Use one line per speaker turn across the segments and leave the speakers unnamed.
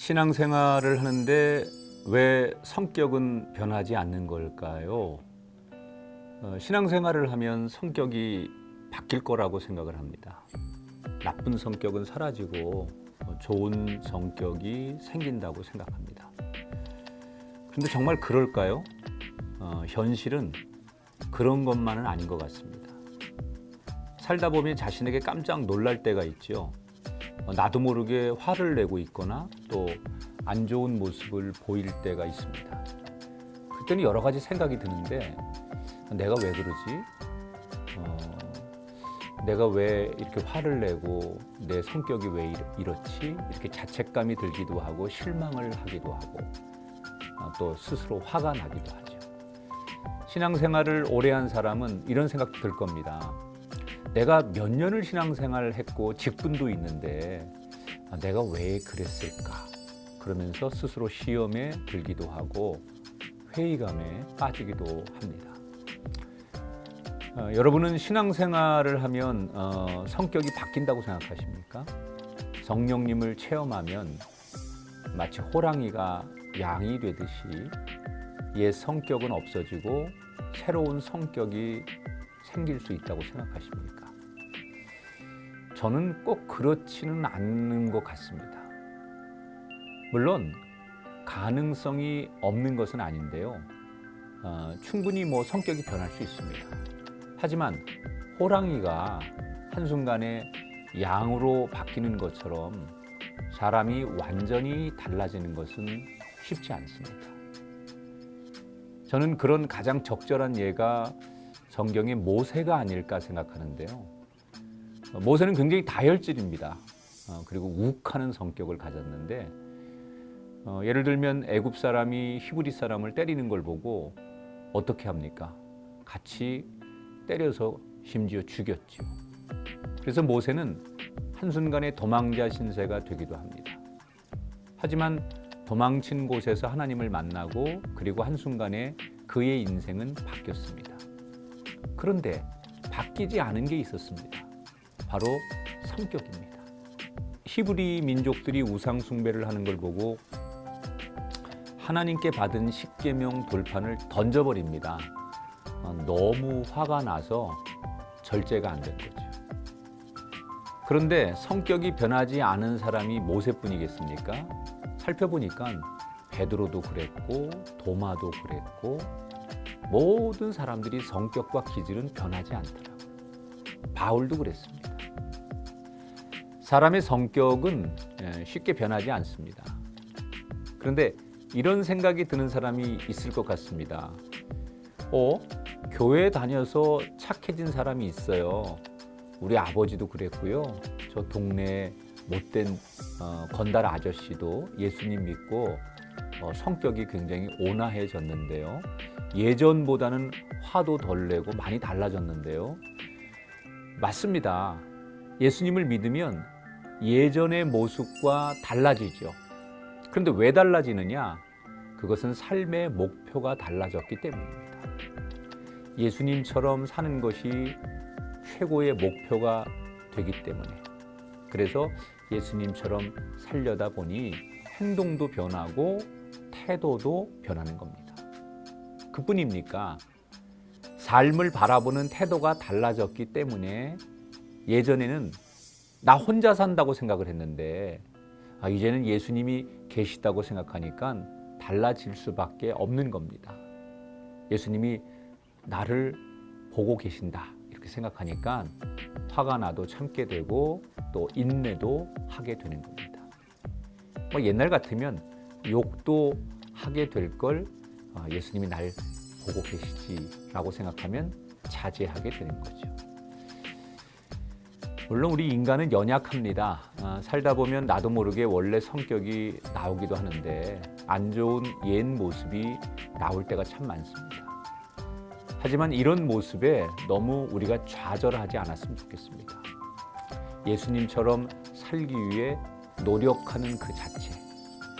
신앙생활을 하는데 왜 성격은 변하지 않는 걸까요? 신앙생활을 하면 성격이 바뀔 거라고 생각을 합니다. 나쁜 성격은 사라지고 좋은 성격이 생긴다고 생각합니다. 그런데 정말 그럴까요? 현실은 그런 것만은 아닌 것 같습니다. 살다 보면 자신에게 깜짝 놀랄 때가 있죠. 나도 모르게 화를 내고 있거나 또 안 좋은 모습을 보일 때가 있습니다. 그때는 여러 가지 생각이 드는데 내가 왜 그러지? 내가 왜 이렇게 화를 내고 내 성격이 왜 이렇지? 이렇게 자책감이 들기도 하고 실망을 하기도 하고 또 스스로 화가 나기도 하죠. 신앙생활을 오래 한 사람은 이런 생각도 들 겁니다. 내가 몇 년을 신앙생활을 했고 직분도 있는데 내가 왜 그랬을까? 그러면서 스스로 시험에 들기도 하고 회의감에 빠지기도 합니다. 여러분은 신앙생활을 하면 성격이 바뀐다고 생각하십니까? 성령님을 체험하면 마치 호랑이가 양이 되듯이 옛 성격은 없어지고 새로운 성격이 생길 수 있다고 생각하십니까? 저는 꼭 그렇지는 않는 것 같습니다. 물론 가능성이 없는 것은 아닌데요. 충분히 성격이 변할 수 있습니다. 하지만 호랑이가 한순간에 양으로 바뀌는 것처럼 사람이 완전히 달라지는 것은 쉽지 않습니다. 저는 그런 가장 적절한 예가 성경의 모세가 아닐까 생각하는데요. 모세는 굉장히 다혈질입니다. 그리고 욱하는 성격을 가졌는데 예를 들면 애굽 사람이 히브리 사람을 때리는 걸 보고 어떻게 합니까? 같이 때려서 심지어 죽였죠. 그래서 모세는 한순간에 도망자 신세가 되기도 합니다. 하지만 도망친 곳에서 하나님을 만나고 그리고 한순간에 그의 인생은 바뀌었습니다. 그런데 바뀌지 않은 게 있었습니다. 바로 성격입니다. 히브리 민족들이 우상 숭배를 하는 걸 보고 하나님께 받은 십계명 돌판을 던져버립니다. 너무 화가 나서 절제가 안 된 거죠. 그런데 성격이 변하지 않은 사람이 모세뿐이겠습니까? 살펴보니까 베드로도 그랬고 도마도 그랬고 모든 사람들이 성격과 기질은 변하지 않더라고요. 바울도 그랬습니다. 사람의 성격은 쉽게 변하지 않습니다. 그런데 이런 생각이 드는 사람이 있을 것 같습니다. 교회 다녀서 착해진 사람이 있어요. 우리 아버지도 그랬고요. 저 동네 못된 건달 아저씨도 예수님 믿고 성격이 굉장히 온화해졌는데요. 예전보다는 화도 덜 내고 많이 달라졌는데요. 맞습니다. 예수님을 믿으면 예전의 모습과 달라지죠. 그런데 왜 달라지느냐? 그것은 삶의 목표가 달라졌기 때문입니다. 예수님처럼 사는 것이 최고의 목표가 되기 때문에 그래서 예수님처럼 살려다 보니 행동도 변하고 태도도 변하는 겁니다. 그뿐입니까? 삶을 바라보는 태도가 달라졌기 때문에 예전에는 나 혼자 산다고 생각을 했는데 이제는 예수님이 계시다고 생각하니까 달라질 수밖에 없는 겁니다. 예수님이 나를 보고 계신다 이렇게 생각하니까 화가 나도 참게 되고 또 인내도 하게 되는 겁니다. 옛날 같으면 욕도 하게 될 걸 예수님이 날 보고 계시지라고 생각하면 자제하게 되는 거죠. 물론 우리 인간은 연약합니다. 살다 보면 나도 모르게 원래 성격이 나오기도 하는데 안 좋은 옛 모습이 나올 때가 참 많습니다. 하지만 이런 모습에 너무 우리가 좌절하지 않았으면 좋겠습니다. 예수님처럼 살기 위해 노력하는 그 자체,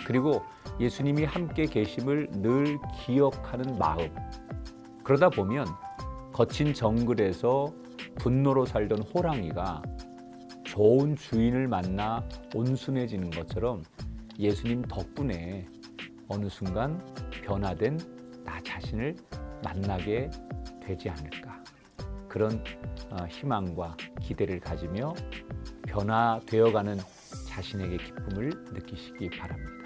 그리고 예수님이 함께 계심을 늘 기억하는 마음. 그러다 보면 거친 정글에서 분노로 살던 호랑이가 좋은 주인을 만나 온순해지는 것처럼 예수님 덕분에 어느 순간 변화된 나 자신을 만나게 되지 않을까. 그런 희망과 기대를 가지며 변화되어가는 자신에게 기쁨을 느끼시기 바랍니다.